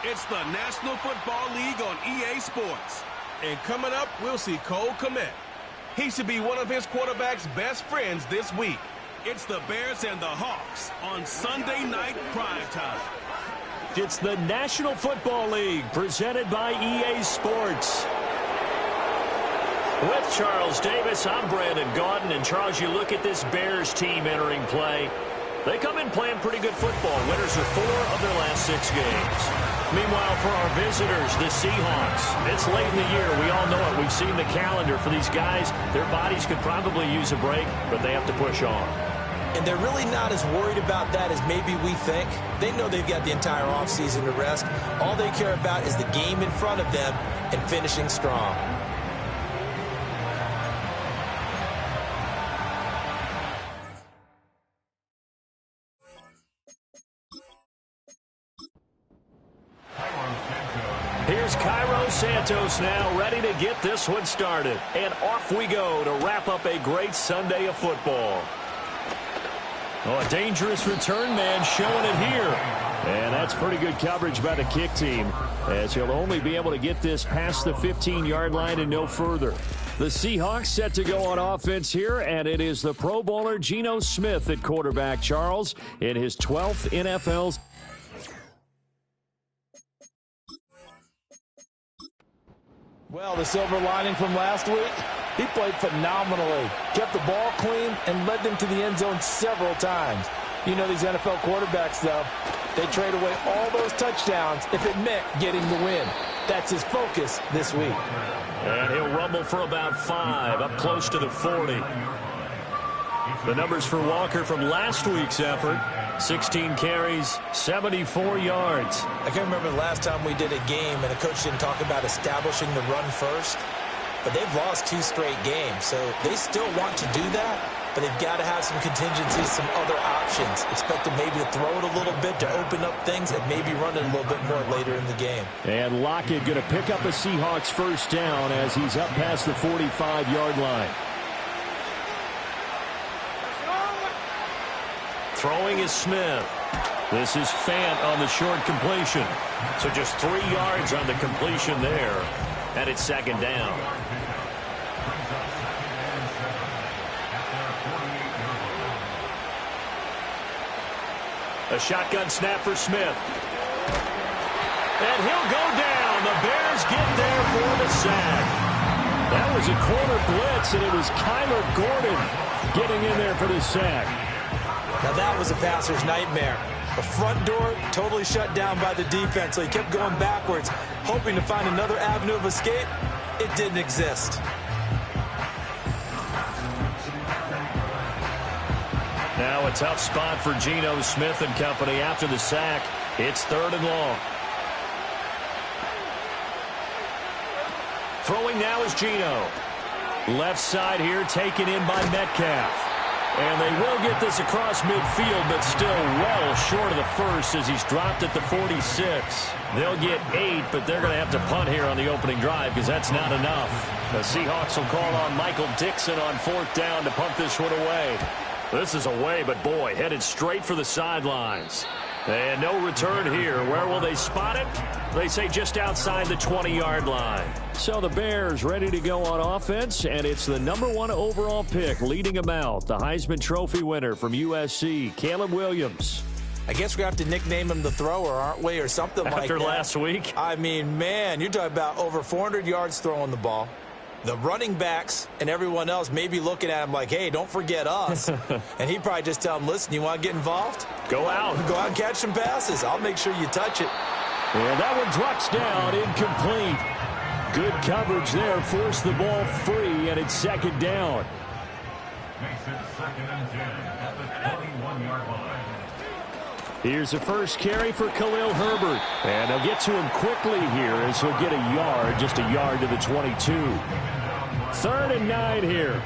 It's the National Football League on EA Sports. And coming up, we'll see Cole Kmet. He should be one of his quarterback's best friends this week. It's the Bears and the Hawks on Sunday Night Primetime. It's the National Football League presented by EA Sports. With Charles Davis, I'm Brandon Gaudin. And Charles, you look at this Bears team entering play. They come in playing pretty good football. Winners of 4 of their last 6 games. Meanwhile, for our visitors, the Seahawks, it's late in the year. We all know it. We've seen the calendar for these guys. Their bodies could probably use a break, but they have to push on. And they're really not as worried about that as maybe we think. They know they've got the entire offseason to rest. All they care about is the game in front of them and finishing strong. Here's Cairo Santos now, ready to get this one started. And off we go to wrap up a great Sunday of football. Oh, a dangerous return man showing it here. And that's pretty good coverage by the kick team, as he'll only be able to get this past the 15-yard line and no further. The Seahawks set to go on offense here, and it is the Pro Bowler Geno Smith at quarterback, Charles, in his 12th NFL. Well, the silver lining from last week, he played phenomenally, kept the ball clean, and led them to the end zone several times. You know these NFL quarterbacks, though, they trade away all those touchdowns if it meant getting the win. That's his focus this week. And he'll rumble for about 5, up close to the 40. The numbers for Walker from last week's effort: 16 carries, 74 yards. I can remember the last time we did a game and a coach didn't talk about establishing the run first. But they've lost 2 straight games, so they still want to do that. But they've got to have some contingencies, some other options. Expect them maybe to throw it a little bit to open up things and maybe run it a little bit more later in the game. And Lockett going to pick up a Seahawks first down as he's up past the 45-yard line. Throwing is Smith. This is Fant on the short completion. So just 3 yards on the completion there. And it's 2nd down. A shotgun snap for Smith. And he'll go down. The Bears get there for the sack. That was a corner blitz, and it was Kyler Gordon getting in there for the sack. Now that was a passer's nightmare. The front door totally shut down by the defense, so he kept going backwards, hoping to find another avenue of escape. It didn't exist. Now a tough spot for Geno Smith and company after the sack. It's 3rd and long. Throwing now is Geno. Left side here taken in by Metcalf. And they will get this across midfield, but still well short of the first as he's dropped at the 46. They'll get 8, but they're going to have to punt here on the opening drive because that's not enough. The Seahawks will call on Michael Dixon on 4th down to punt this one away. This is away, but boy, headed straight for the sidelines. And no return here. Where will they spot it? They say just outside the 20-yard line. So the Bears ready to go on offense, and it's the #1 overall pick leading them out, the Heisman Trophy winner from USC, Caleb Williams. I guess we're going to have to nickname him the thrower, aren't we, or something like that. After last week? I mean, man, you're talking about over 400 yards throwing the ball. The running backs and everyone else may be looking at him like, hey, don't forget us. And he'd probably just tell him, listen, you want to get involved? Go out. Go out and catch some passes. I'll make sure you touch it. And that one drops down, incomplete. Good coverage there, forced the ball free, and it's 2nd down. Makes it 2nd and 10 at the 21-yard line. Here's the first carry for Khalil Herbert. And they'll get to him quickly here as he'll get a yard, just a yard to the 22. 3rd and 9 here.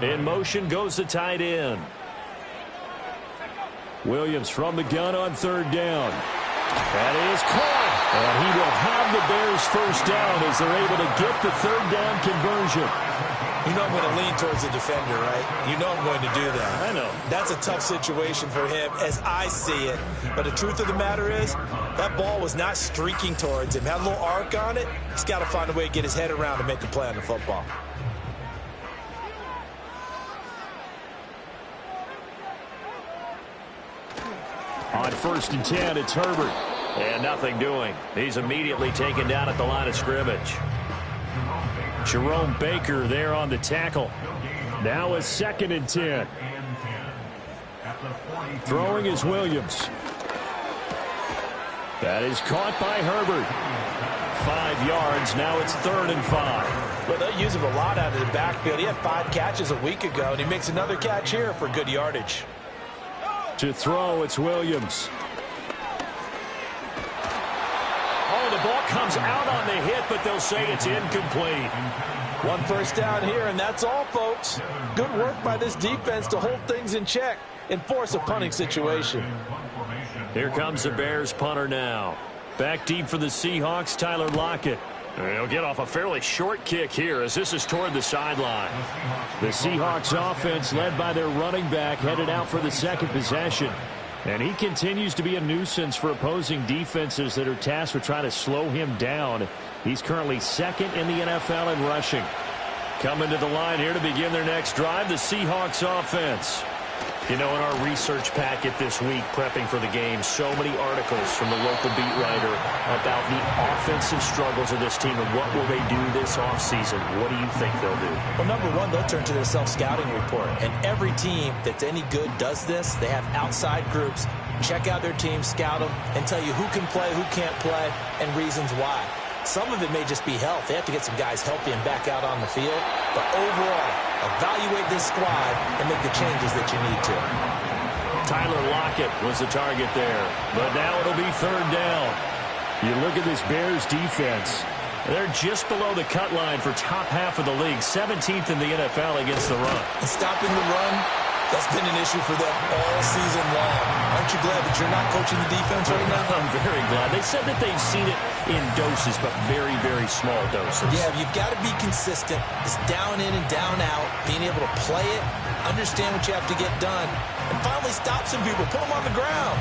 In motion goes the tight end. Williams from the gun on 3rd down. That is caught. And he will have the Bears first down as they're able to get the 3rd down conversion. You know I'm going to lean towards the defender, right? You know I'm going to do that. I know. That's a tough situation for him as I see it. But the truth of the matter is, that ball was not streaking towards him. Had a little arc on it. He's got to find a way to get his head around and make a play on the football. On 1st and 10, it's Herbert. And nothing doing. He's immediately taken down at the line of scrimmage. Jerome Baker there on the tackle. Now a 2nd and 10. Throwing is Williams. That is caught by Herbert. 5 yards. Now it's 3rd and 5. Well, they'll use him a lot out of the backfield. He had 5 catches a week ago, and he makes another catch here for good yardage. To throw, it's Williams. Oh, the ball comes out on the hit, but they'll say it's incomplete. 1 first down here, and that's all, folks. Good work by this defense to hold things in check and force a punting situation. Here comes the Bears punter now. Back deep for the Seahawks, Tyler Lockett. He'll get off a fairly short kick here as this is toward the sideline. The Seahawks offense led by their running back headed out for the 2nd possession. And he continues to be a nuisance for opposing defenses that are tasked with trying to slow him down. He's currently 2nd in the NFL in rushing. Coming to the line here to begin their next drive, the Seahawks offense. You know, in our research packet this week, prepping for the game, so many articles from the local beat writer about the offensive struggles of this team and what will they do this offseason. What do you think they'll do? Well, number one, they'll turn to their self-scouting report. And every team that's any good does this. They have outside groups, check out their team, scout them, and tell you who can play, who can't play, and reasons why. Some of it may just be health. They have to get some guys healthy and back out on the field. But overall, evaluate this squad and make the changes that you need to. Tyler Lockett was the target there. But now it'll be 3rd down. You look at this Bears defense. They're just below the cut line for top half of the league. 17th in the NFL against the run. And stopping the run, that's been an issue for them all season long. Aren't you glad that you're not coaching the defense right now? I'm very glad. They said that they've seen it in doses, but very, very small doses. Yeah, you've got to be consistent. It's down in and down out. Being able to play it, understand what you have to get done, and finally stop some people. Put them on the ground.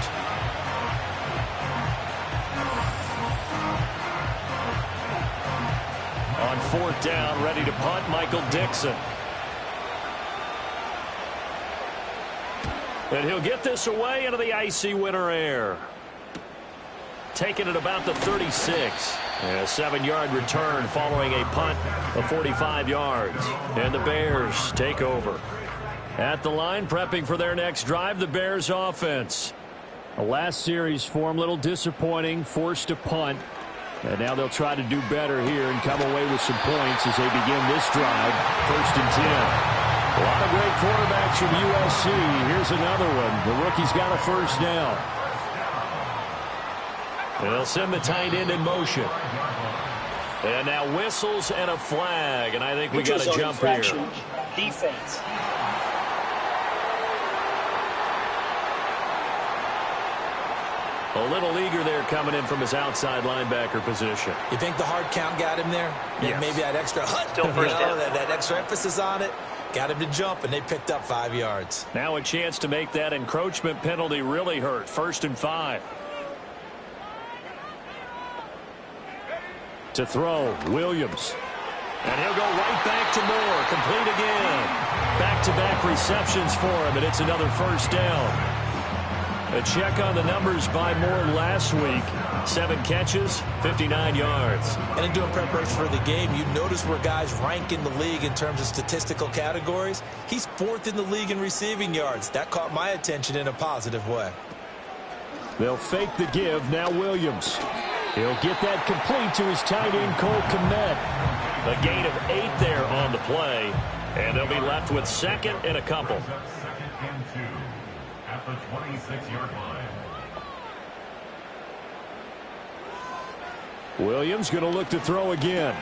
On 4th down, ready to punt, Michael Dixon. And he'll get this away into the icy winter air. Taking it about the 36. A 7-yard return following a punt of 45 yards. And the Bears take over. At the line, prepping for their next drive, the Bears offense. The last series for them, a little disappointing, forced to punt. And now they'll try to do better here and come away with some points as they begin this drive. 1st and 10. A lot of great quarterbacks from USC. Here's another one. The rookie's got a 1st down. They'll send the tight end in motion. And now whistles and a flag. And I think we got a jump here. Defense. A little eager there coming in from his outside linebacker position. You think the hard count got him there? Yes. Maybe that extra that extra emphasis on it. Got him to jump, and they picked up 5 yards. Now a chance to make that encroachment penalty really hurt. 1st and 5. To throw, Williams. And he'll go right back to Moore. Complete again. Back-to-back receptions for him, and it's another 1st down. A check on the numbers by Moore last week. 7 catches, 59 yards. And in doing preparation for the game, you notice where guys rank in the league in terms of statistical categories. He's 4th in the league in receiving yards. That caught my attention in a positive way. They'll fake the give. Now Williams. He'll get that complete to his tight end, Cole Kmet. A gain of 8 there on the play. And they'll be left with 2nd and a couple. 2nd and 2 at the 26-yard line. Williams going to look to throw again.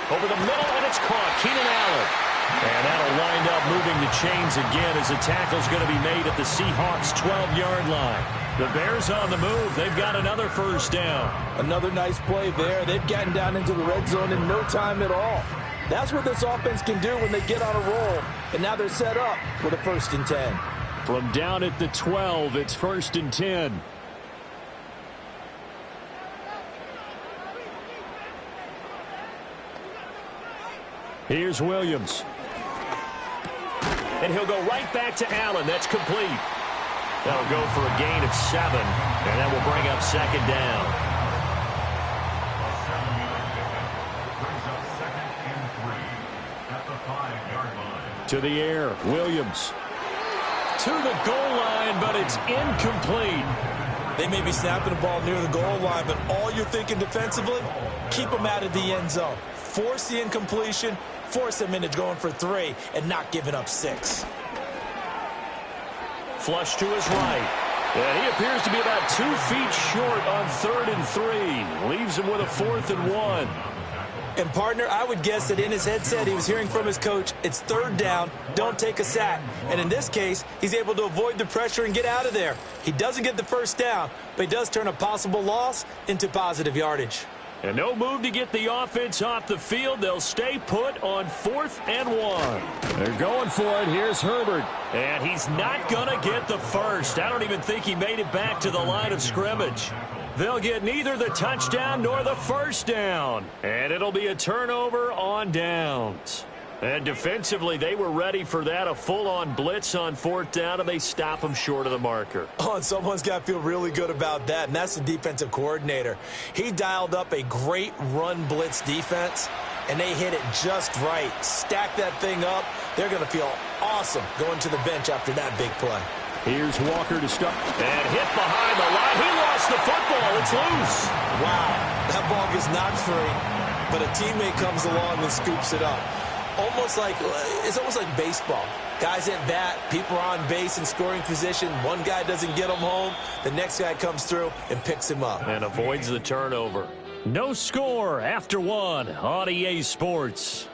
Over the middle, and it's caught. Keenan Allen. And that'll wind up moving the chains again as the tackle's going to be made at the Seahawks' 12-yard line. The Bears on the move. They've got another 1st down. Another nice play there. They've gotten down into the red zone in no time at all. That's what this offense can do when they get on a roll. And now they're set up with a 1st and 10. From down at the 12, it's 1st and 10. Here's Williams. And he'll go right back to Allen. That's complete. That'll go for a gain of 7, and that will bring up 2nd down. To the air, Williams. To the goal line, but it's incomplete. They may be snapping the ball near the goal line, but all you're thinking defensively, keep them out of the end zone. Force the incompletion, force them into going for 3, and not giving up 6. Flush to his right. And he appears to be about 2 feet short on 3rd and 3. Leaves him with a 4th and 1. And, partner, I would guess that in his headset he was hearing from his coach, it's 3rd down, don't take a sack. And in this case, he's able to avoid the pressure and get out of there. He doesn't get the 1st down, but he does turn a possible loss into positive yardage. And no move to get the offense off the field. They'll stay put on 4th and 1. They're going for it. Here's Herbert. And he's not going to get the 1st. I don't even think he made it back to the line of scrimmage. They'll get neither the touchdown nor the 1st down. And it'll be a turnover on downs. And defensively, they were ready for that, a full-on blitz on 4th down, and they stop them short of the marker. Oh, and someone's got to feel really good about that, and that's the defensive coordinator. He dialed up a great run blitz defense, and they hit it just right. Stack that thing up. They're going to feel awesome going to the bench after that big play. Here's Walker to start. And hit behind the line. He lost the football. It's loose. Wow, that ball gets knocked free, but a teammate comes along and scoops it up. It's almost like baseball. Guys at bat, people are on base in scoring position. One guy doesn't get him home. The next guy comes through and picks him up. And avoids the turnover. No score after 1 on EA Sports.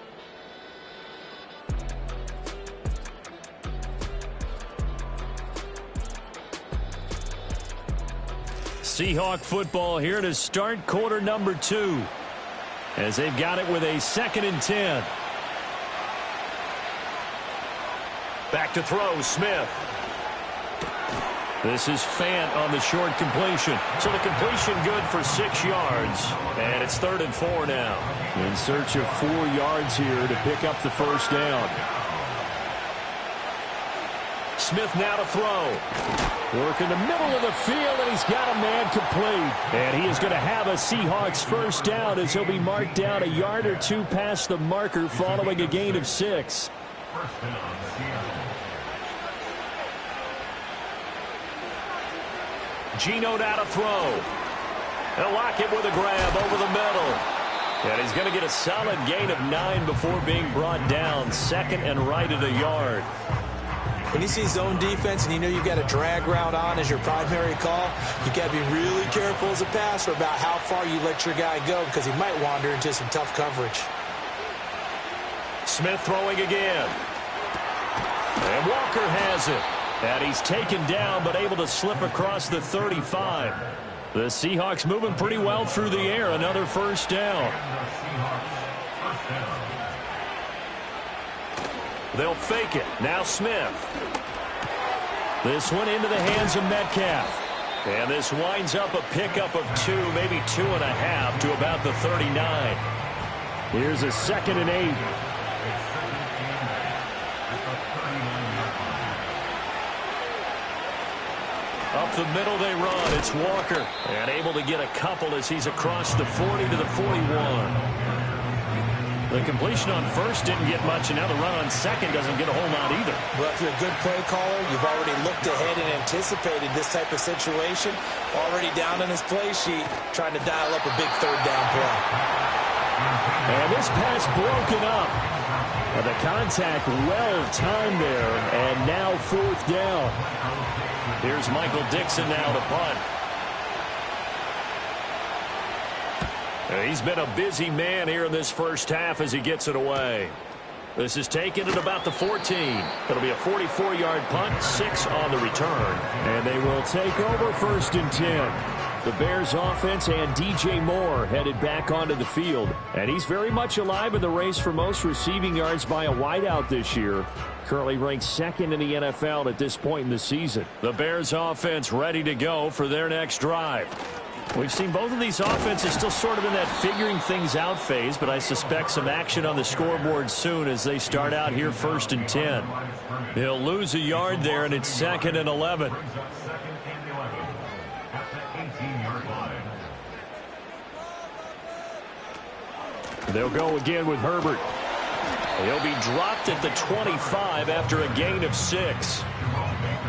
Seahawk football here to start quarter number 2. As they've got it with a 2nd and 10. Back to throw, Smith. This is Fant on the short completion. So the completion good for 6 yards. And it's 3rd and 4 now. In search of 4 yards here to pick up the 1st down. Smith now to throw. Work in the middle of the field, and he's got a man complete. And he is going to have a Seahawks 1st down as he'll be marked down a yard or 2 past the marker following a gain of 6. Geno now to throw. And Lockett with a grab over the middle. And he's going to get a solid gain of 9 before being brought down. 2nd and right at a yard. When you see zone defense and you know you've got a drag route on as your primary call, you've got to be really careful as a passer about how far you let your guy go because he might wander into some tough coverage. Smith throwing again. And Walker has it. And he's taken down but able to slip across the 35. The Seahawks moving pretty well through the air. Another 1st down. They'll fake it. Now Smith. This one into the hands of Metcalf. And this winds up a pickup of 2, maybe 2.5 to about the 39. Here's a 2nd and 8. Up the middle they run. It's Walker. And able to get a couple as he's across the 40 to the 41. The completion on 1st didn't get much, and now the run on 2nd doesn't get a whole lot either. Well, if you're a good play caller, you've already looked ahead and anticipated this type of situation. Already down in his play sheet, trying to dial up a big 3rd down play. And this pass broken up. And the contact well timed there, and now 4th down. Here's Michael Dixon now to punt. He's been a busy man here in this 1st half as he gets it away. This is taken at about the 14. It'll be a 44-yard punt, 6 on the return. And they will take over 1st and 10. The Bears offense and DJ Moore headed back onto the field. And he's very much alive in the race for most receiving yards by a wideout this year. Currently ranked second in the NFL at this point in the season. The Bears offense ready to go for their next drive. We've seen both of these offenses still sort of in that figuring things out phase, but I suspect some action on the scoreboard soon as they start out here 1st and 10. He'll lose a yard there, and it's 2nd and 11. They'll go again with Herbert. He'll be dropped at the 25 after a gain of 6.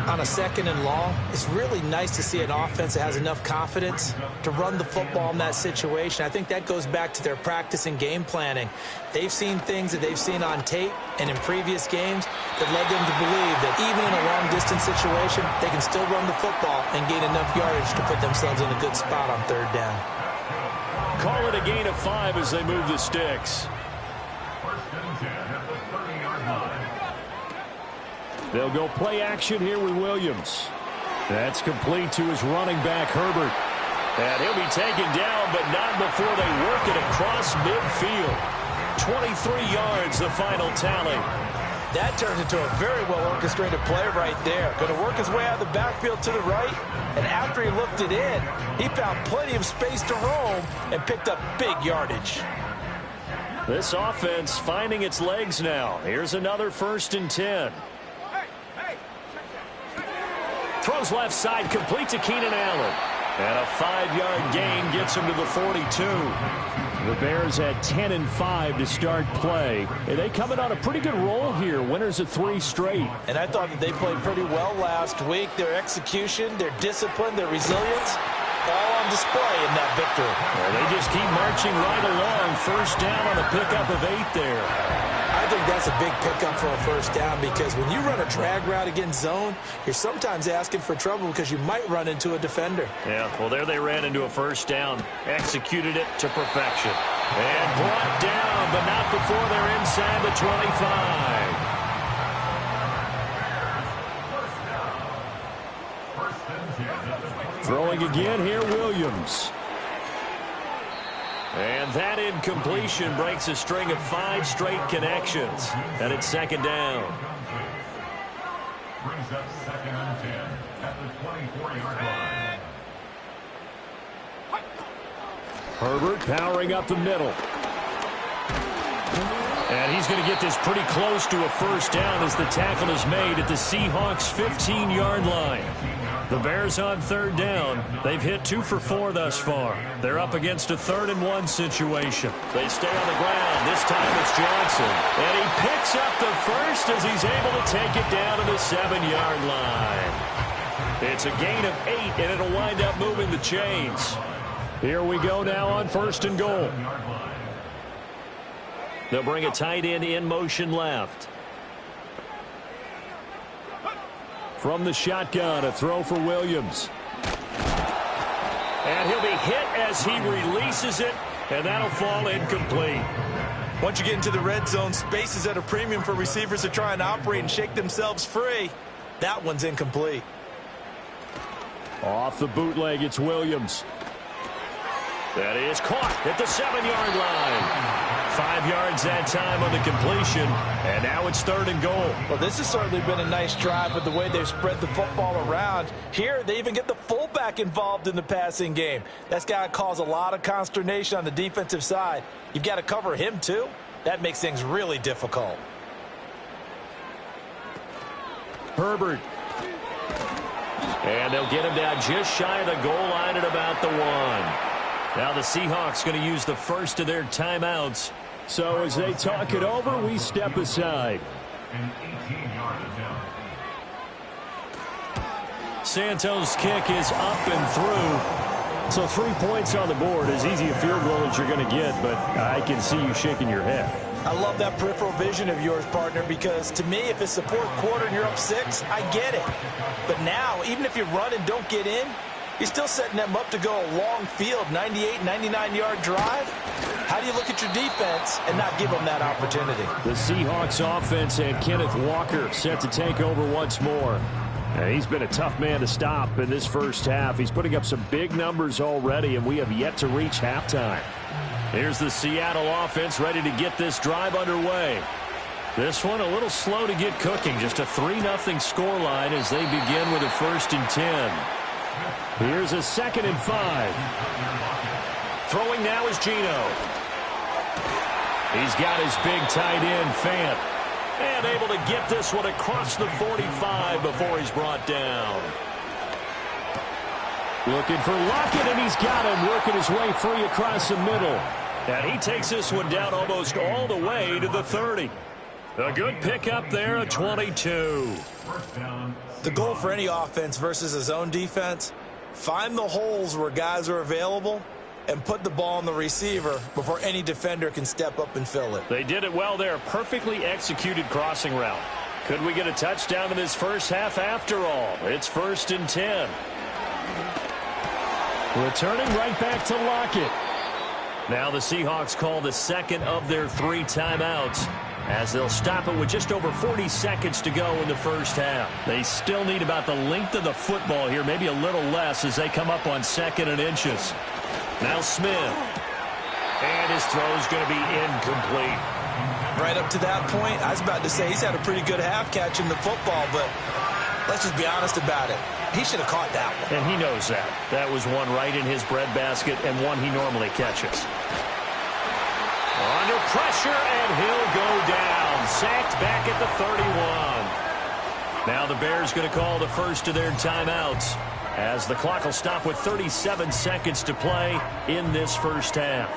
On a 2nd and long, it's really nice to see an offense that has enough confidence to run the football in that situation. I think that goes back to their practice and game planning. They've seen things that they've seen on tape and in previous games that led them to believe that even in a long-distance situation, they can still run the football and gain enough yardage to put themselves in a good spot on 3rd down. Call it a gain of 5 as they move the sticks. They'll go play action here with Williams. That's complete to his running back, Herbert. And he'll be taken down, but not before they work it across midfield. 23 yards, the final tally. That turns into a very well-orchestrated play right there. Going to work his way out of the backfield to the right, and after he looked it in, he found plenty of space to roam and picked up big yardage. This offense finding its legs now. Here's another 1st and 10. Throws left side, complete to Keenan Allen. And a 5-yard gain gets him to the 42. The Bears at 10 and 5 to start play. And they coming on a pretty good roll here. Winners of 3 straight. And I thought that they played pretty well last week. Their execution, their discipline, their resilience, all on display in that victory. Well, they just keep marching right along. 1st down on a pickup of 8 there. I think that's a big pickup for a 1st down because when you run a drag route against zone, you're sometimes asking for trouble because you might run into a defender. Yeah, well, there they ran into a 1st down. Executed it to perfection. And brought down, but not before they're inside the 25. Throwing again here, Williams. And that incompletion breaks a string of 5 straight connections. And it's 2nd down. Brings up 2nd and 10 at the 24-yard line. Herbert powering up the middle. And he's going to get this pretty close to a 1st down as the tackle is made at the Seahawks' 15-yard line. The Bears on 3rd down. They've hit 2 for 4 thus far. They're up against a 3rd and 1 situation. They stay on the ground. This time it's Johnson. And he picks up the 1st as he's able to take it down to the 7-yard line. It's a gain of 8, and it'll wind up moving the chains. Here we go now on 1st and goal. They'll bring a tight end in motion left. From the shotgun, a throw for Williams. And he'll be hit as he releases it, and that'll fall incomplete. Once you get into the red zone, space is at a premium for receivers to try and operate and shake themselves free. That one's incomplete. Off the bootleg, it's Williams. That is caught at the 7-yard line. 5 yards that time on the completion, and now it's 3rd and goal. Well, this has certainly been a nice drive with the way they've spread the football around. Here, they even get the fullback involved in the passing game. That's got to cause a lot of consternation on the defensive side. You've got to cover him, too. That makes things really difficult. Herbert. And they'll get him down just shy of the goal line at about the 1. Now the Seahawks going to use the first of their timeouts. So as they talk it over, we step aside. An 18-yard attempt. Santos' kick is up and through. So 3 points on the board, as easy a field goal as you're going to get, but I can see you shaking your head. I love that peripheral vision of yours, partner, because to me, if it's the 4th quarter and you're up 6, I get it. But now, even if you run and don't get in, you're still setting them up to go a long field, 98, 99-yard drive. How do you look at your defense and not give them that opportunity? The Seahawks offense and Kenneth Walker set to take over once more. He's been a tough man to stop in this first half. He's putting up some big numbers already, and we have yet to reach halftime. Here's the Seattle offense ready to get this drive underway. This one a little slow to get cooking. Just a 3-0 scoreline as they begin with a 1st and 10. Here's a 2nd and 5. Throwing now is Geno. He's got his big tight end, Fant. And able to get this one across the 45 before he's brought down. Looking for Lockett, and he's got him working his way free across the middle. And he takes this one down almost all the way to the 30. A good pickup there, a 22. The goal for any offense versus his own defense, find the holes where guys are available and put the ball on the receiver before any defender can step up and fill it. They did it well there. Perfectly executed crossing route. Could we get a touchdown in this first half after all? It's 1st and 10. Returning right back to Lockett. Now the Seahawks call the 2nd of their 3 timeouts as they'll stop it with just over 40 seconds to go in the first half. They still need about the length of the football here, maybe a little less as they come up on 2nd and inches. Now Smith. And his throw's going to be incomplete. Right up to that point, I was about to say he's had a pretty good half catching the football, but let's just be honest about it. He should have caught that one. And he knows that. That was one right in his breadbasket and one he normally catches. Under pressure, and he'll go down. Sacked back at the 31. Now the Bears going to call the first of their timeouts as the clock will stop with 37 seconds to play in this first half.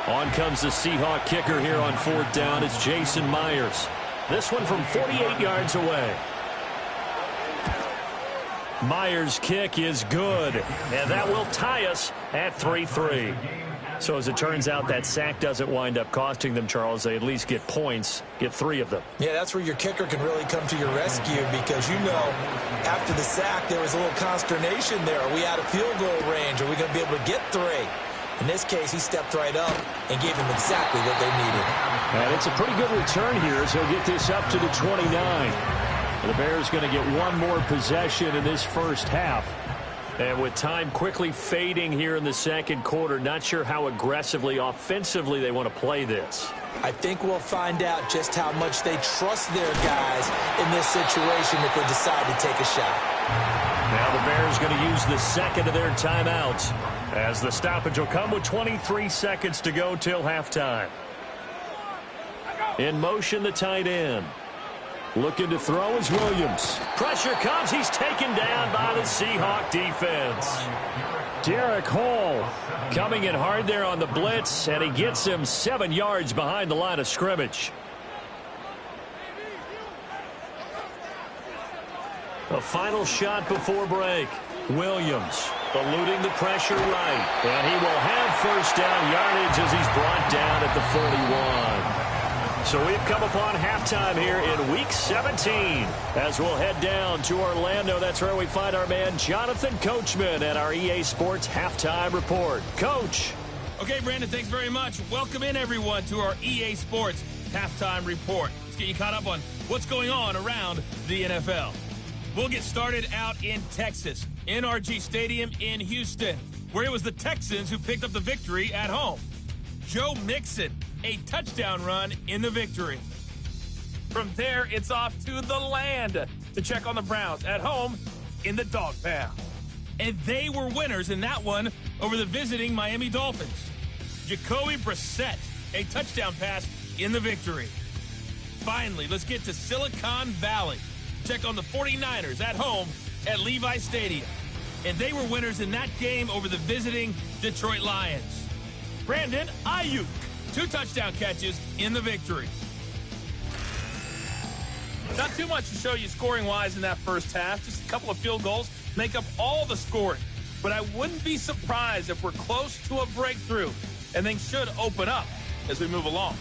On comes the Seahawk kicker here on 4th down. It's Jason Myers. This one from 48 yards away. Myers' kick is good, and that will tie us at 3-3. So as it turns out, that sack doesn't wind up costing them, Charles. They at least get points, get 3 of them. Yeah, that's where your kicker can really come to your rescue because, you know, after the sack, there was a little consternation there. Are we out of field goal range? Are we going to be able to get 3? In this case, he stepped right up and gave them exactly what they needed. And it's a pretty good return here as he'll get this up to the 29. The Bears going to get one more possession in this first half. And with time quickly fading here in the second quarter, not sure how aggressively, offensively they want to play this. I think we'll find out just how much they trust their guys in this situation if they decide to take a shot. Now the Bears going to use the 2nd of their timeouts as the stoppage will come with 23 seconds to go till halftime. In motion, the tight end. Looking to throw is Williams. Pressure comes. He's taken down by the Seahawk defense. Derek Hall coming in hard there on the blitz, and he gets him 7 yards behind the line of scrimmage. The final shot before break. Williams eluding the pressure right. And he will have first down yardage as he's brought down at the 41. So we've come upon halftime here in Week 17 as we'll head down to Orlando. That's where we find our man Jonathan Coachman at our EA Sports Halftime Report. Coach. Okay, Brandon, thanks very much. Welcome in, everyone, to our EA Sports Halftime Report. Let's get you caught up on what's going on around the NFL. We'll get started out in Texas, NRG Stadium in Houston, where it was the Texans who picked up the victory at home. Joe Mixon, a touchdown run in the victory. From there, it's off to the land to check on the Browns at home in the Dog Pound. And they were winners in that one over the visiting Miami Dolphins. Jacoby Brissett, a touchdown pass in the victory. Finally, let's get to Silicon Valley. Check on the 49ers at home at Levi Stadium. And they were winners in that game over the visiting Detroit Lions. Brandon Ayuk, 2 touchdown catches in the victory. Not too much to show you scoring-wise in that first half. Just a couple of field goals make up all the scoring. But I wouldn't be surprised if we're close to a breakthrough, and things should open up as we move along.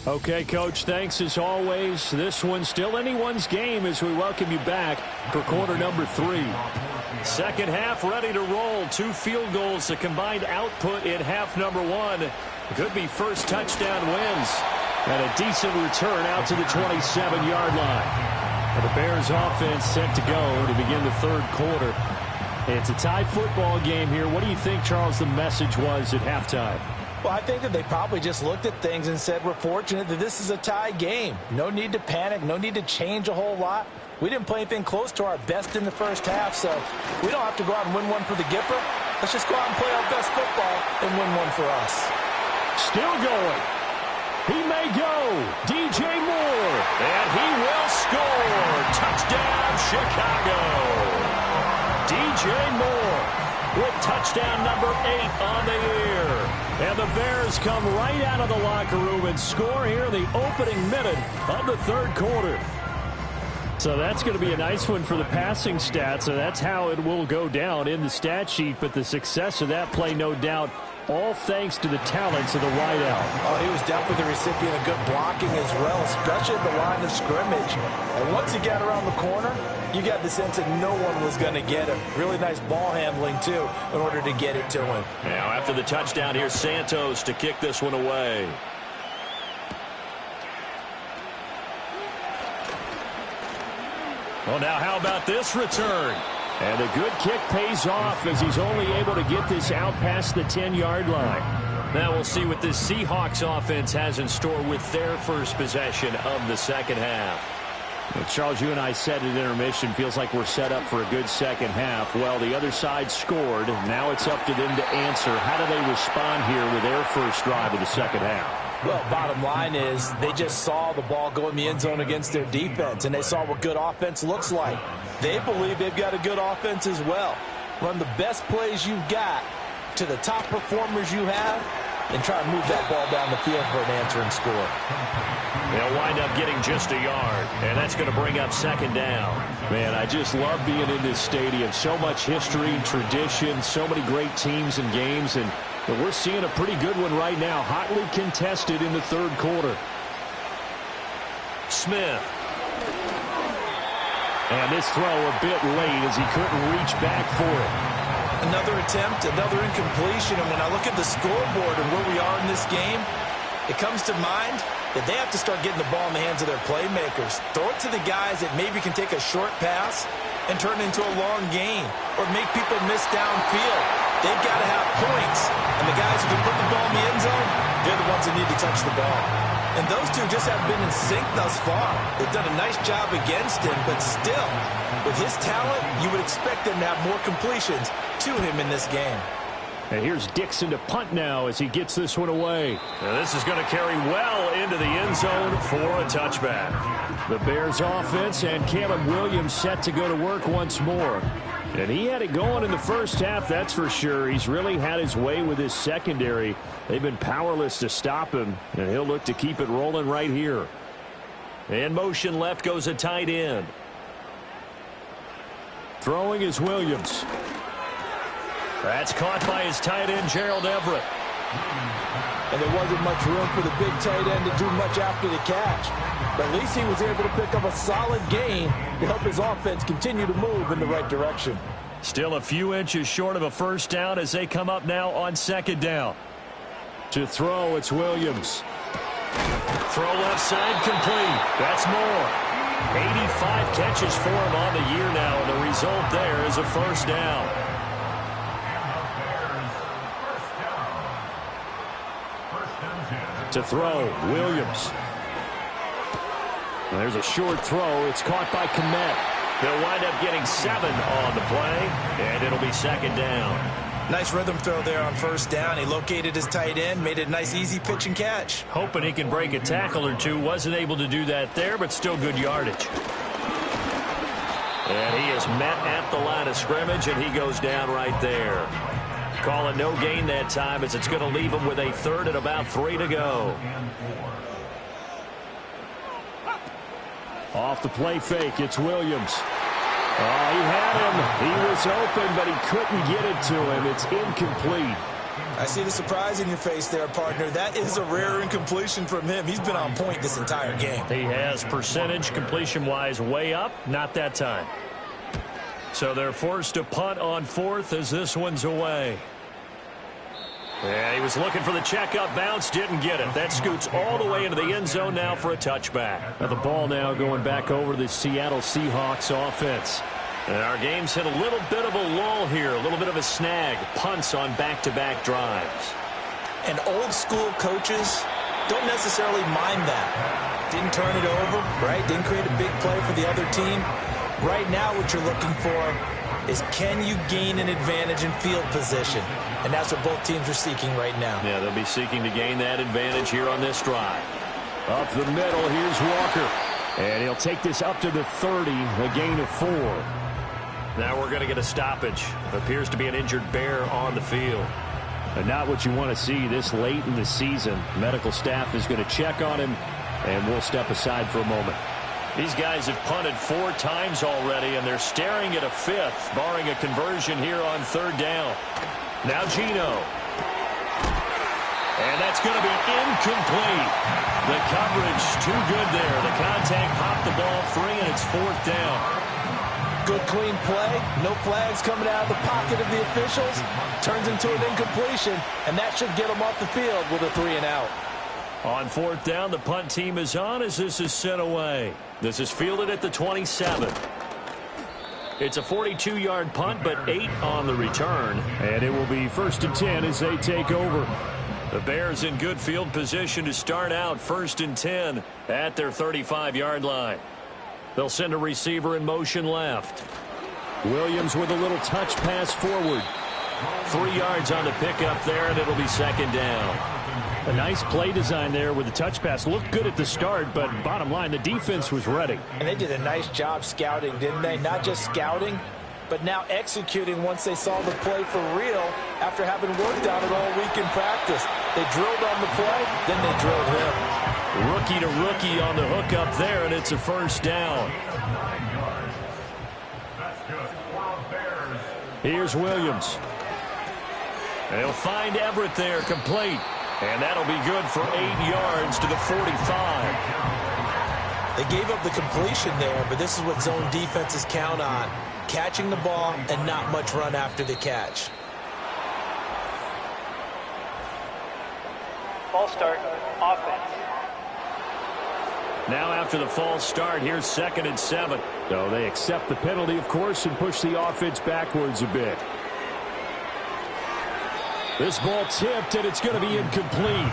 Okay, Coach, thanks as always. This one's still anyone's game as we welcome you back for quarter number 3. Second half ready to roll. 2 field goals, the combined output in half number 1. Could be first touchdown wins. And a decent return out to the 27-yard line. And the Bears offense set to go to begin the third quarter. It's a tie football game here. What do you think, Charles, the message was at halftime? Well, I think that they probably just looked at things and said, we're fortunate that this is a tie game. No need to panic. No need to change a whole lot. We didn't play anything close to our best in the first half, so we don't have to go out and win one for the Gipper. Let's just go out and play our best football and win one for us. Still going. He may go. DJ Moore. And he will score. Touchdown, Chicago. DJ Moore with touchdown number 8 on the year. And the Bears come right out of the locker room and score here in the opening minute of the third quarter. So that's going to be a nice one for the passing stats. So that's how it will go down in the stat sheet. But the success of that play, no doubt, all thanks to the talents of the wideout. Oh, he was definitely the recipient of good blocking as well, especially at the line of scrimmage. And once he got around the corner, you got the sense that no one was going to get him. Really nice ball handling, too, in order to get it to him. Now, after the touchdown, here's Santos to kick this one away. Well, now how about this return? And a good kick pays off as he's only able to get this out past the 10-yard line. Now we'll see what this Seahawks offense has in store with their first possession of the second half. Well, Charles, you and I said at intermission, feels like we're set up for a good second half. Well, the other side scored. Now it's up to them to answer. How do they respond here with their first drive of the second half? Well, bottom line is they just saw the ball go in the end zone against their defense, and they saw what good offense looks like. They believe they've got a good offense as well. Run the best plays you've got to the top performers you have, and try to move that ball down the field for an answering score. They'll wind up getting just a yard, and that's going to bring up second down. Man, I just love being in this stadium. So much history, tradition, so many great teams and games, and we're seeing a pretty good one right now, hotly contested in the third quarter. Smith. And this throw a bit late as he couldn't reach back for it. Another attempt, another incompletion, and when I look at the scoreboard and where we are in this game, it comes to mind that they have to start getting the ball in the hands of their playmakers. Throw it to the guys that maybe can take a short pass and turn it into a long gain or make people miss downfield. They've got to have points, and the guys who can put the ball in the end zone, they're the ones that need to touch the ball. And those two just haven't been in sync thus far. They've done a nice job against him, but still, with his talent, you would expect them to have more completions to him in this game. And here's Dixon to punt now as he gets this one away. Now this is going to carry well into the end zone for a touchback. The Bears offense and Caleb Williams set to go to work once more. And he had it going in the first half, that's for sure. He's really had his way with his secondary. They've been powerless to stop him, and he'll look to keep it rolling right here. In motion left goes a tight end. Throwing is Williams. That's caught by his tight end, Gerald Everett. And there wasn't much room for the big tight end to do much after the catch. But at least he was able to pick up a solid gain to help his offense continue to move in the right direction. Still a few inches short of a first down as they come up now on second down. To throw, it's Williams. Throw left side complete. That's Moore. 85 catches for him on the year now, and the result there is a first down. To throw, Williams. There's a short throw. It's caught by Kmet. They'll wind up getting 7 on the play, and it'll be second down. Nice rhythm throw there on first down. He located his tight end, made it a nice easy pitch and catch. Hoping he can break a tackle or two. Wasn't able to do that there, but still good yardage. And he is met at the line of scrimmage, and he goes down right there. Call it no gain that time as it's going to leave him with a third and about 3 to go. Off the play fake, it's Williams. Oh, he had him. He was open, but he couldn't get it to him. It's incomplete. I see the surprise in your face there, partner. That is a rare incompletion from him. He's been on point this entire game. He has percentage completion-wise way up, not that time. So they're forced to punt on fourth as this one's away. Yeah, he was looking for the checkup bounce, didn't get it. That scoots all the way into the end zone now for a touchback. Now the ball now going back over to the Seattle Seahawks offense. And our game's hit a little bit of a lull here, a little bit of a snag. Punts on back-to-back drives. And old-school coaches don't necessarily mind that. Didn't turn it over, right? Didn't create a big play for the other team. Right now what you're looking for is can you gain an advantage in field position? And that's what both teams are seeking right now. Yeah, they'll be seeking to gain that advantage here on this drive. Up the middle, here's Walker. And he'll take this up to the 30, a gain of 4. Now we're going to get a stoppage. Appears to be an injured Bear on the field. And not what you want to see this late in the season. Medical staff is going to check on him, and we'll step aside for a moment. These guys have punted 4 times already, and they're staring at a 5th, barring a conversion here on 3rd down. Now Gino. And that's going to be incomplete. The coverage too good there. The contact popped the ball free, and it's 4th down. Good clean play. No flags coming out of the pocket of the officials. Turns into an incompletion, and that should get them off the field with a 3 and out. On 4th down, the punt team is on as this is sent away. This is fielded at the 27. It's a 42-yard punt, but 8 on the return. And it will be 1st and 10 as they take over. The Bears in good field position to start out 1st and 10 at their 35-yard line. They'll send a receiver in motion left. Williams with a little touch pass forward. 3 yards on the pickup there, and it'll be 2nd down. A nice play design there with the touch pass. Looked good at the start, but bottom line, the defense was ready. And they did a nice job scouting, didn't they? Not just scouting, but now executing once they saw the play for real after having worked on it all week in practice. They drilled on the play, then they drilled him. Rookie to rookie on the hook up there, and it's a 1st down. Here's Williams. They'll find Everett there, complete. And that'll be good for 8 yards to the 45. They gave up the completion there, but this is what zone defenses count on. Catching the ball and not much run after the catch. False start, offense. Now after the false start, here's 2nd and 7. So they accept the penalty, of course, and push the offense backwards a bit. This ball tipped, and it's going to be incomplete.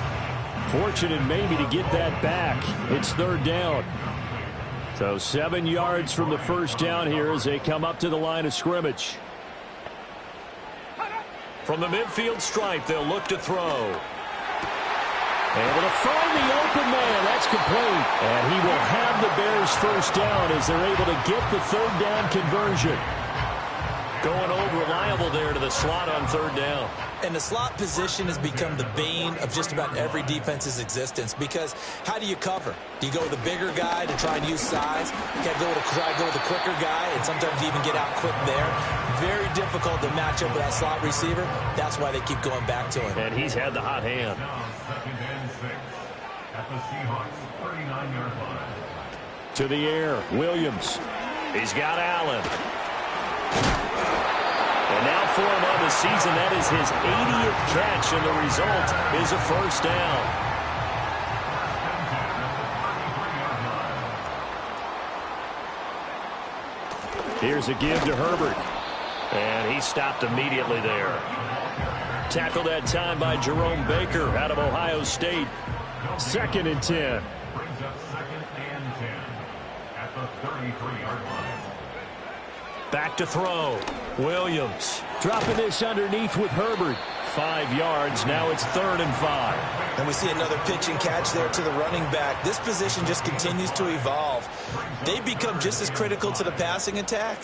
Fortunate maybe to get that back. It's 3rd down. So 7 yards from the 1st down here as they come up to the line of scrimmage. From the midfield stripe, they'll look to throw. Able to find the open man. That's complete. And he will have the Bears 1st down as they're able to get the 3rd down conversion. Going over reliable there to the slot on 3rd down. And the slot position has become the bane of just about every defense's existence, because how do you cover? Do you go with the bigger guy to try and use size? You got to try to go with the quicker guy, and sometimes you even get out quick there. Very difficult to match up with that slot receiver. That's why they keep going back to him. And he's had the hot hand. Now 2nd and 6 at the Seahawks 39-yard line. To the air, Williams. He's got Allen. And now for him on the season, that is his 80th catch, and the result is a 1st down. Here's a give to Herbert. And he stopped immediately there. Tackled that time by Jerome Baker out of Ohio State. 2nd and 10. Brings up 2nd and 10 at the 33-yard line. Back to throw. Williams dropping this underneath with Herbert. 5 yards. Now it's 3rd and 5. And we see another pitch and catch there to the running back. This position just continues to evolve. They become just as critical to the passing attack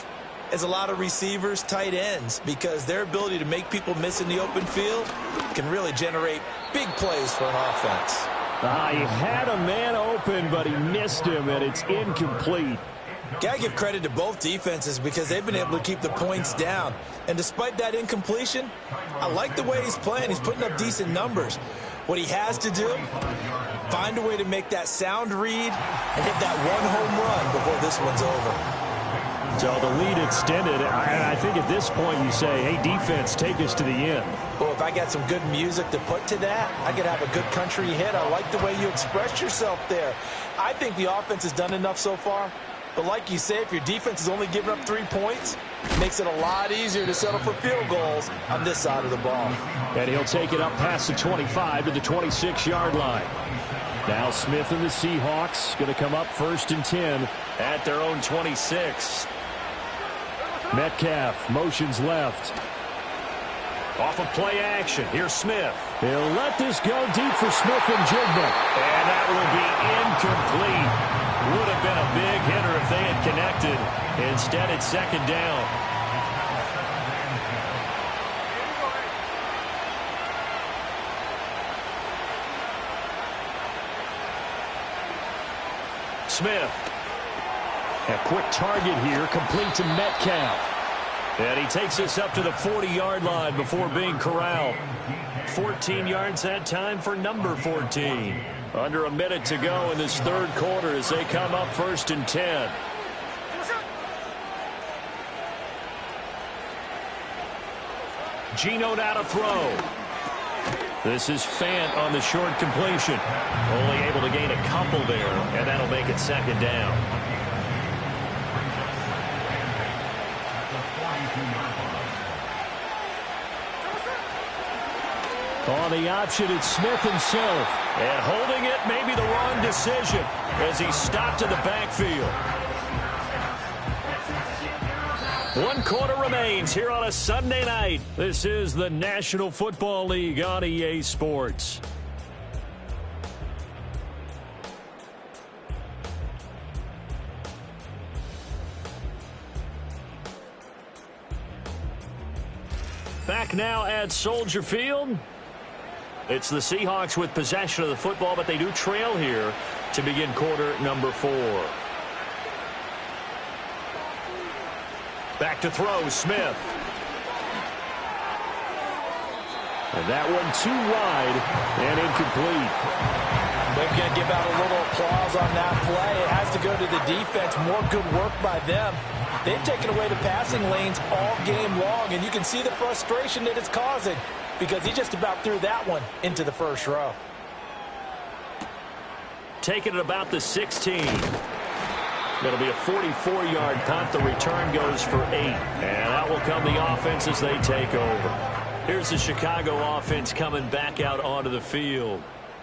as a lot of receivers, tight ends, because their ability to make people miss in the open field can really generate big plays for an offense. He had a man open, but he missed him, and it's incomplete. Got to give credit to both defenses because they've been able to keep the points down. And despite that incompletion, I like the way he's playing. He's putting up decent numbers. What he has to do, find a way to make that sound read and hit that one home run before this one's over. So the lead extended. I think at this point you say, hey, defense, take us to the end. Well, if I got some good music to put to that, I could have a good country hit. I like the way you express yourself there. I think the offense has done enough so far. But like you say, if your defense is only giving up 3 points, it makes it a lot easier to settle for field goals on this side of the ball. And he'll take it up past the 25 to the 26-yard line. Now Smith and the Seahawks going to come up 1st and 10 at their own 26. Metcalf motions left. Off of play action. Here's Smith. He'll let this go deep for Smith and Jigba. And that will be incomplete. Would have been a big hitter if they had connected. Instead, it's 2nd down. Smith. A quick target here, complete to Metcalf. And he takes us up to the 40-yard line before being corralled. 14 yards that time for number 14. Under a minute to go in this 3rd quarter as they come up 1st and 10. Geno now to throw. This is Fant on the short completion. Only able to gain a couple there, and that'll make it 2nd down. On the option, it's Smith himself. And holding it may be the wrong decision as he stopped in the backfield. 1 quarter remains here on a Sunday night. This is the National Football League on EA Sports. Back now at Soldier Field. It's the Seahawks with possession of the football, but they do trail here to begin quarter number 4. Back to throw, Smith. And that one too wide and incomplete. They're going to give out a little applause on that play. It has to go to the defense. More good work by them. They've taken away the passing lanes all game long, and you can see the frustration that it's causing because he just about threw that one into the first row. Taking it about the 16. It'll be a 44-yard punt. The return goes for 8. And that will come the offense as they take over. Here's the Chicago offense coming back out onto the field.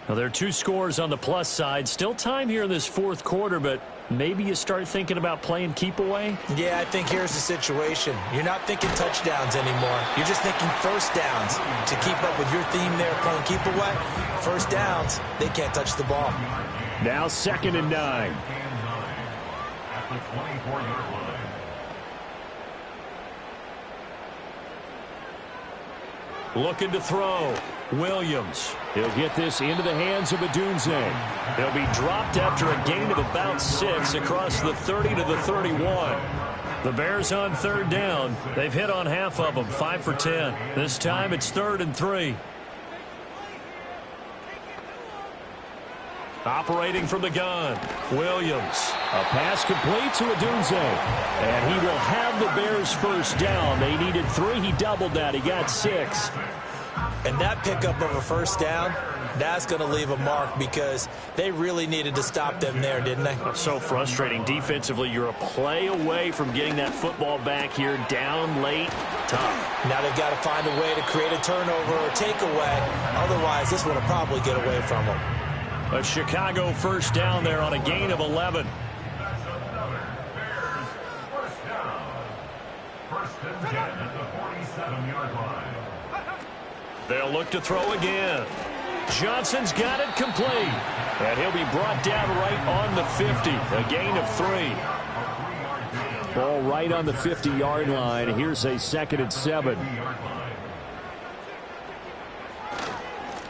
Now, there are 2 scores on the plus side. Still time here in this 4th quarter, but maybe you start thinking about playing keep away? Yeah, I think here's the situation. You're not thinking touchdowns anymore. You're just thinking first downs. To keep up with your theme there, playing keep away, first downs, they can't touch the ball. Now 2nd and 9. At the 24-yard line. Looking to throw. Williams. He'll get this into the hands of Adunze. He'll be dropped after a gain of about 6 across the 30 to the 31. The Bears on 3rd down. They've hit on half of them, 5 for 10. This time it's 3rd and 3. Operating from the gun, Williams. A pass complete to Adunze. And he will have the Bears first down. They needed 3. He doubled that. He got 6. And that pickup of a first down, that's going to leave a mark because they really needed to stop them there, didn't they? So frustrating. Defensively, you're a play away from getting that football back here, down late. Tough. Now they've got to find a way to create a turnover or takeaway. Otherwise, this one will probably get away from them. A Chicago first down there on a gain of 11. That's another Bears first down. 1st and 10 at the 47-yard line. They'll look to throw again. Johnson's got it complete. And he'll be brought down right on the 50. A gain of 3. Ball right on the 50-yard line. Here's a 2nd and 7.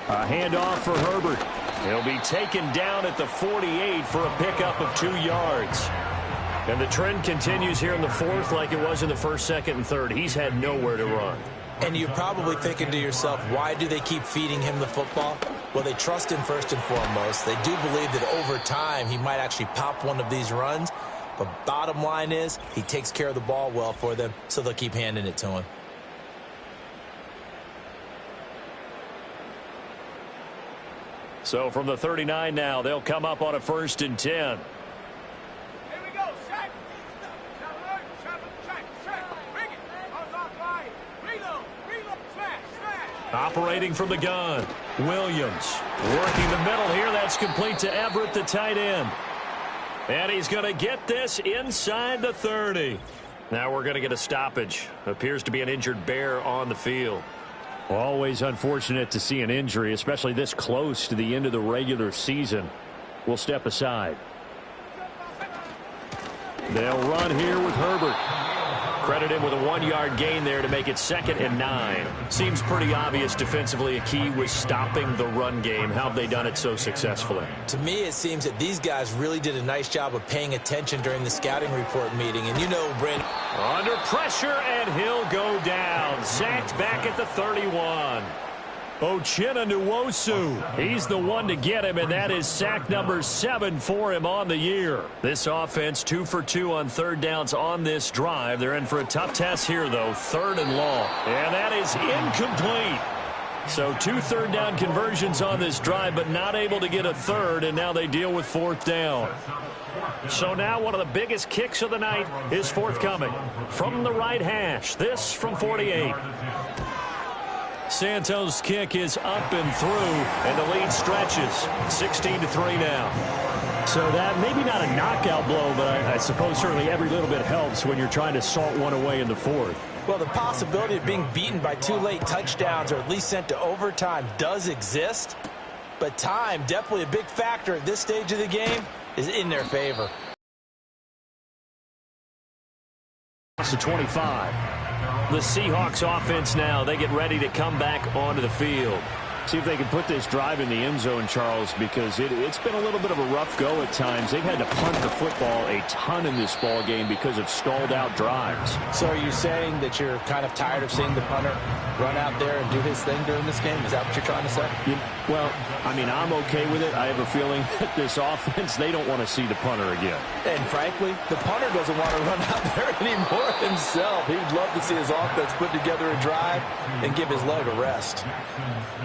A handoff for Herbert. He'll be taken down at the 48 for a pickup of 2 yards. And the trend continues here in the fourth like it was in the first, second, and third. He's had nowhere to run. And you're probably thinking to yourself, why do they keep feeding him the football? Well, they trust him first and foremost. They do believe that over time he might actually pop one of these runs. But bottom line is he takes care of the ball well for them, so they'll keep handing it to him. So from the 39 now, they'll come up on a 1st and 10. Operating from the gun, Williams working the middle here. That's complete to Everett, the tight end. And he's going to get this inside the 30. Now we're going to get a stoppage. Appears to be an injured Bear on the field. Always unfortunate to see an injury, especially this close to the end of the regular season. We'll step aside. They'll run here with Herbert. Credit him with a 1-yard gain there to make it 2nd and 9. Seems pretty obvious defensively a key was stopping the run game. How have they done it so successfully? To me, it seems that these guys really did a nice job of paying attention during the scouting report meeting. And you know, Brandon. Under pressure, and he'll go down. Sacked back at the 31. Uchenna Nwosu. He's the one to get him, and that is sack number 7 for him on the year. This offense 2 for 2 on 3rd downs on this drive. They're in for a tough test here, though. 3rd and long. And that is incomplete. So 2 3rd down conversions on this drive, but not able to get a 3rd, and now they deal with 4th down. So now one of the biggest kicks of the night is forthcoming. From the right hash, this from 48. Santos' kick is up and through, and the lead stretches. 16-3 now. So that maybe not a knockout blow, but I suppose certainly every little bit helps when you're trying to salt one away in the 4th. Well, the possibility of being beaten by 2 late touchdowns or at least sent to overtime does exist. But time, definitely a big factor at this stage of the game, is in their favor. To 25. The Seahawks offense now, they get ready to come back onto the field. See if they can put this drive in the end zone, Charles, because it's been a little bit of a rough go at times. They've had to punt the football a ton in this ball game because of stalled out drives. So are you saying that you're kind of tired of seeing the punter run out there and do his thing during this game? Is that what you're trying to say? Well, I mean, I'm okay with it. I have a feeling that this offense, they don't want to see the punter again. And frankly, the punter doesn't want to run out there anymore himself. He would love to see his offense put together a drive and give his leg a rest.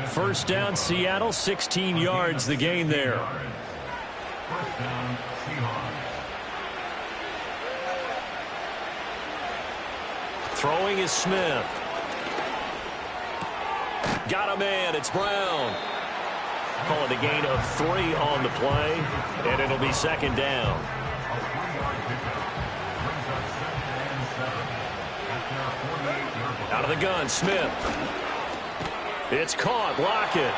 1st down, Seattle, 16 yards the gain there. Throwing is Smith. Got a man, it's Brown. Call it a gain of 3 on the play, and it'll be 2nd down. Out of the gun, Smith. It's caught. Lockett.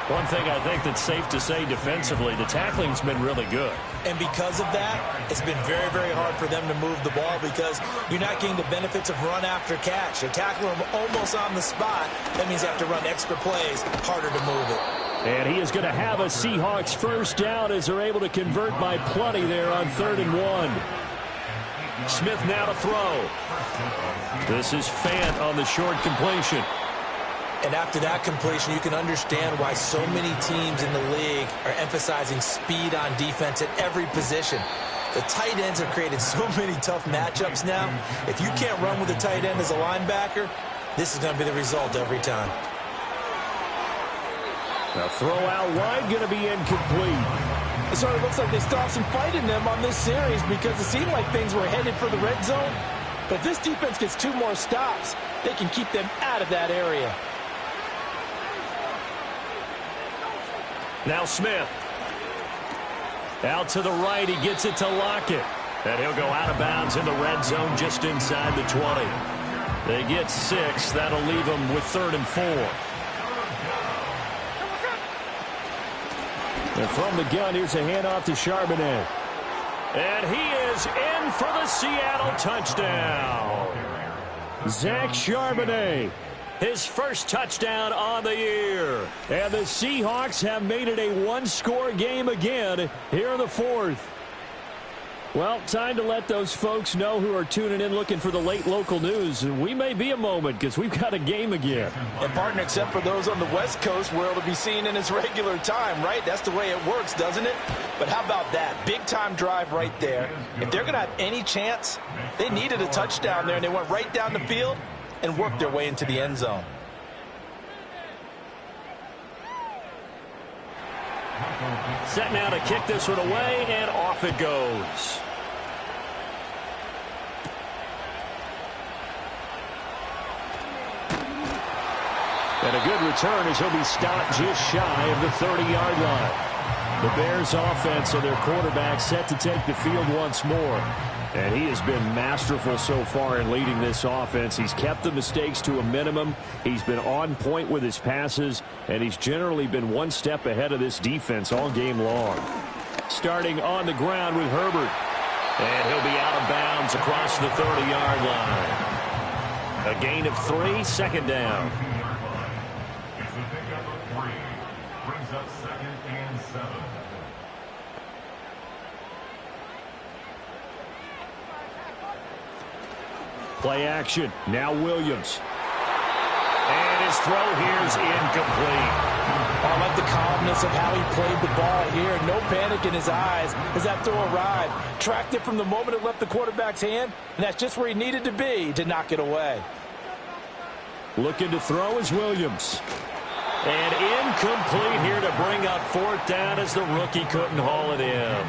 One thing I think that's safe to say defensively, the tackling's been really good. And because of that, it's been very, very hard for them to move the ball because you're not getting the benefits of run after catch. They tackle him almost on the spot. That means you have to run extra plays, harder to move it. And he is going to have a Seahawks 1st down as they're able to convert by plenty there on 3rd and 1. Smith now to throw. This is Fant on the short completion. And after that completion, you can understand why so many teams in the league are emphasizing speed on defense at every position. The tight ends have created so many tough matchups now. If you can't run with a tight end as a linebacker, this is going to be the result every time. The throw out wide going to be incomplete. It sort of looks like they still have some fight in them on this series because it seemed like things were headed for the red zone. But if this defense gets 2 more stops, they can keep them out of that area. Now Smith. Out to the right, he gets it to Lockett. And he'll go out of bounds in the red zone just inside the 20. They get 6. That'll leave them with 3rd and 4. And from the gun, here's a handoff to Charbonnet. And he is in for the Seattle touchdown. Zach Charbonnet. His first touchdown on the year. And the Seahawks have made it a 1-score game again here in the 4th. Well, time to let those folks know who are tuning in looking for the late local news. And we may be a moment because we've got a game again. And, partner, except for those on the West Coast where it'll be seen in its regular time, right? That's the way it works, doesn't it? But how about that? Big-time drive right there. If they're going to have any chance, they needed a touchdown there, and they went right down the field and worked their way into the end zone. Set now to kick this one away, and off it goes. And a good return as he'll be stopped just shy of the 30-yard line. The Bears offense and their quarterback set to take the field once more. And he has been masterful so far in leading this offense. He's kept the mistakes to a minimum. He's been on point with his passes, and he's generally been one step ahead of this defense all game long. Starting on the ground with Herbert. And he'll be out of bounds across the 30-yard line. A gain of 3, second down. It's a pickup of 3. Brings up 2nd and 7. Play action. Now Williams. And his throw here is incomplete. I like the calmness of how he played the ball here. No panic in his eyes as that throw arrived. Tracked it from the moment it left the quarterback's hand, and that's just where he needed to be to knock it away. Looking to throw is Williams. And incomplete here to bring up 4th down as the rookie couldn't haul it in.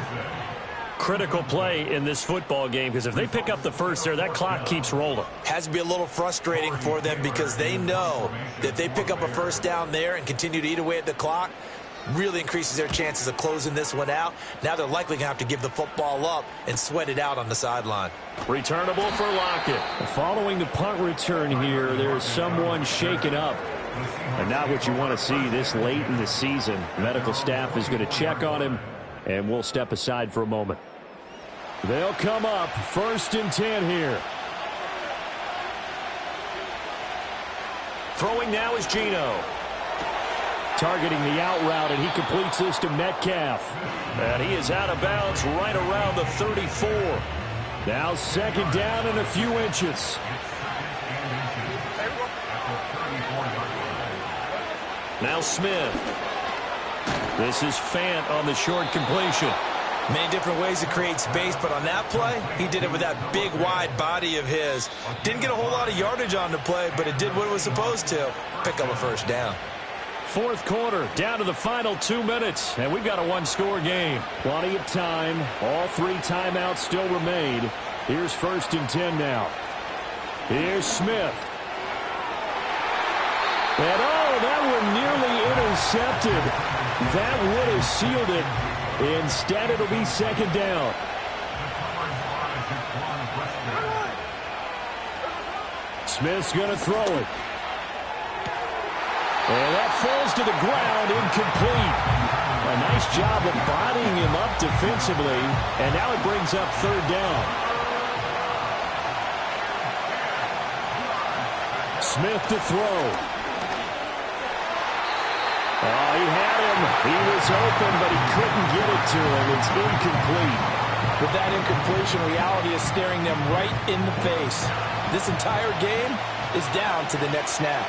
Critical play in this football game because if they pick up the first there, that clock keeps rolling. Has to be a little frustrating for them because they know that if they pick up a first down there and continue to eat away at the clock, really increases their chances of closing this one out. Now they're likely going to have to give the football up and sweat it out on the sideline. Returnable for Lockett. Following the punt return here, there's someone shaken up. And not what you want to see this late in the season. Medical staff is going to check on him, and we'll step aside for a moment. They'll come up 1st and 10 here. Throwing now is Geno. Targeting the out route, and he completes this to Metcalf. And he is out of bounds right around the 34. Now 2nd down and a few inches. Now Smith. This is Fant on the short completion. Many different ways to create space, but on that play, he did it with that big, wide body of his. Didn't get a whole lot of yardage on the play, but it did what it was supposed to. Pick up a first down. 4th quarter, down to the final 2 minutes, and we've got a one-score game. Plenty of time. All 3 timeouts still remain. Here's 1st and 10 now. Here's Smith. And that one nearly intercepted. That would have sealed it. Instead, it'll be 2nd down. Smith's going to throw it. And that falls to the ground, incomplete. A nice job of bodying him up defensively, and now it brings up 3rd down. Smith to throw. Oh, he had him. He was open, but he couldn't get it to him. It's incomplete. With that incompletion, reality is staring them right in the face. This entire game is down to the next snap.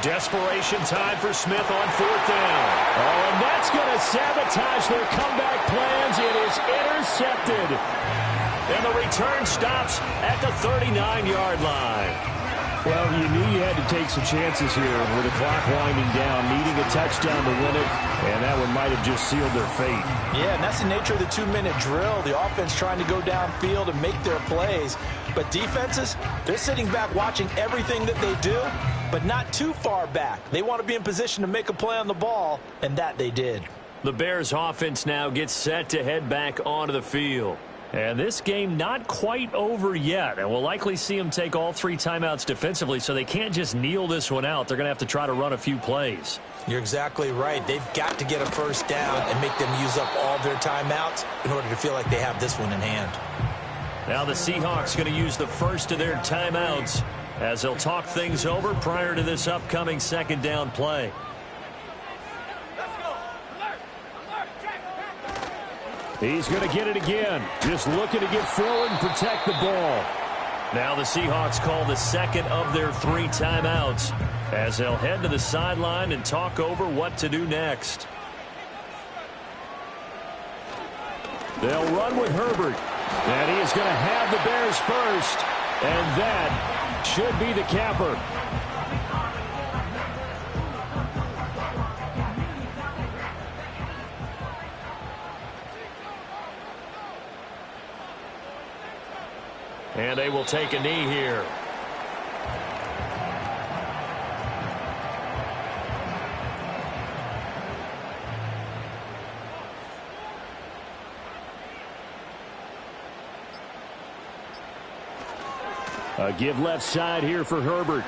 Desperation time for Smith on 4th down. Oh, and that's going to sabotage their comeback plans. It is intercepted. And the return stops at the 39-yard line. Well, you knew you had to take some chances here with the clock winding down, needing a touchdown to win it, and that one might have just sealed their fate. Yeah, and that's the nature of the 2-minute drill. The offense trying to go downfield and make their plays. But defenses, they're sitting back watching everything that they do, but not too far back. They want to be in position to make a play on the ball, and that they did. The Bears offense now gets set to head back onto the field. And this game not quite over yet. And we'll likely see them take all 3 timeouts defensively, so they can't just kneel this one out. They're going to have to try to run a few plays. You're exactly right. They've got to get a first down and make them use up all their timeouts in order to feel like they have this one in hand. Now the Seahawks going to use the first of their timeouts as they'll talk things over prior to this upcoming 2nd down play. He's going to get it again. Just looking to get forward and protect the ball. Now the Seahawks call the second of their 3 timeouts as they'll head to the sideline and talk over what to do next. They'll run with Herbert. And he is going to have the Bears first. And that should be the capper. And they will take a knee here. A give left side here for Herbert.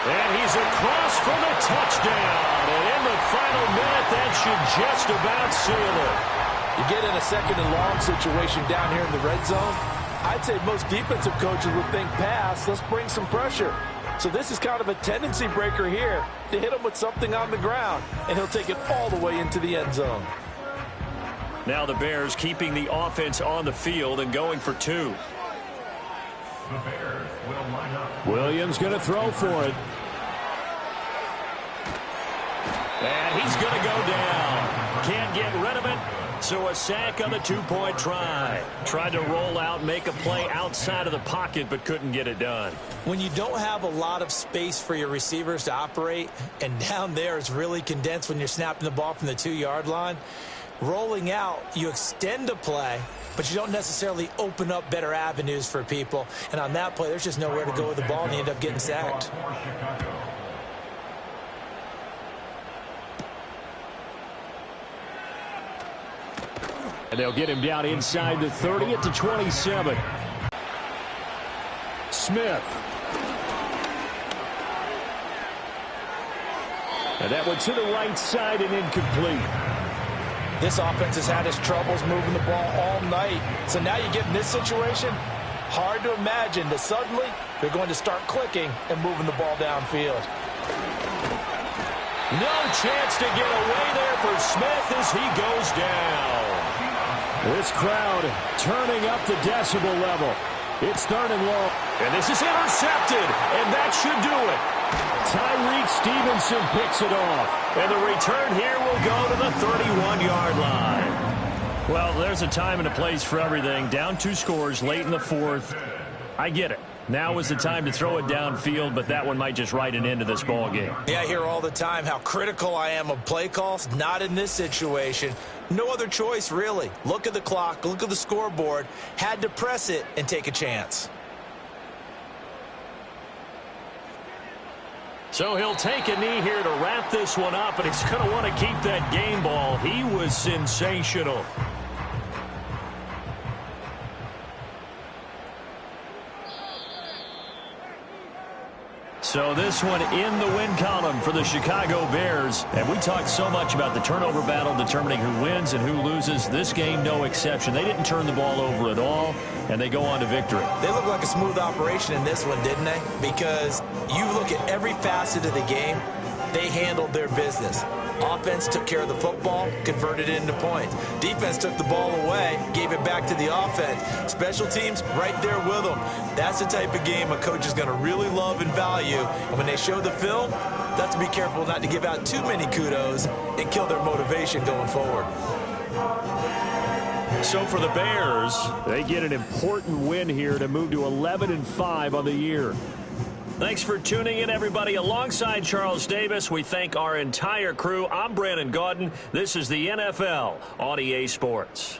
And he's across for the touchdown. And in the final minute, that should just about seal it. You get in a second and long situation down here in the red zone, I'd say most defensive coaches would think pass, let's bring some pressure. So this is kind of a tendency breaker here to hit him with something on the ground, and he'll take it all the way into the end zone. Now the Bears keeping the offense on the field and going for 2. The Bears will line up. Williams going to throw for it. And he's going to go down. Can't get rid of it. So a sack on the 2-point try. Tried to roll out, make a play outside of the pocket, but couldn't get it done. When you don't have a lot of space for your receivers to operate, and down there is really condensed when you're snapping the ball from the 2-yard line, rolling out, you extend a play, but you don't necessarily open up better avenues for people. And on that play, there's just nowhere to go with the ball, and you end up getting sacked. And they'll get him down inside the 30 at the 27. Smith. And that one to the right side and incomplete. This offense has had its troubles moving the ball all night. So now you get in this situation, hard to imagine that suddenly they're going to start clicking and moving the ball downfield. No chance to get away there for Smith as he goes down. This crowd turning up the decibel level. It's 3rd and long. And this is intercepted, and that should do it. Tyreek Stevenson picks it off. And the return here will go to the 31-yard line. Well, there's a time and a place for everything. Down 2 scores late in the 4th. I get it. Now is the time to throw it downfield, but that one might just write an end to this ball game. Yeah, I hear all the time how critical I am of play calls. Not in this situation. No other choice, really. Look at the clock, look at the scoreboard. Had to press it and take a chance. So he'll take a knee here to wrap this one up, and he's going to want to keep that game ball. He was sensational. So this one in the win column for the Chicago Bears. And we talked so much about the turnover battle determining who wins and who loses. This game, no exception. They didn't turn the ball over at all, and they go on to victory. They look like a smooth operation in this one, didn't they? Because you look at every facet of the game, they handled their business. Offense took care of the football, converted it into points. Defense took the ball away, gave it back to the offense. Special teams right there with them. That's the type of game a coach is going to really love and value. And when they show the film, they have to be careful not to give out too many kudos and kill their motivation going forward. So for the Bears, they get an important win here to move to 11-5 on the year. Thanks for tuning in, everybody. Alongside Charles Davis, we thank our entire crew. I'm Brandon Gaudin. This is the NFL on EA Sports.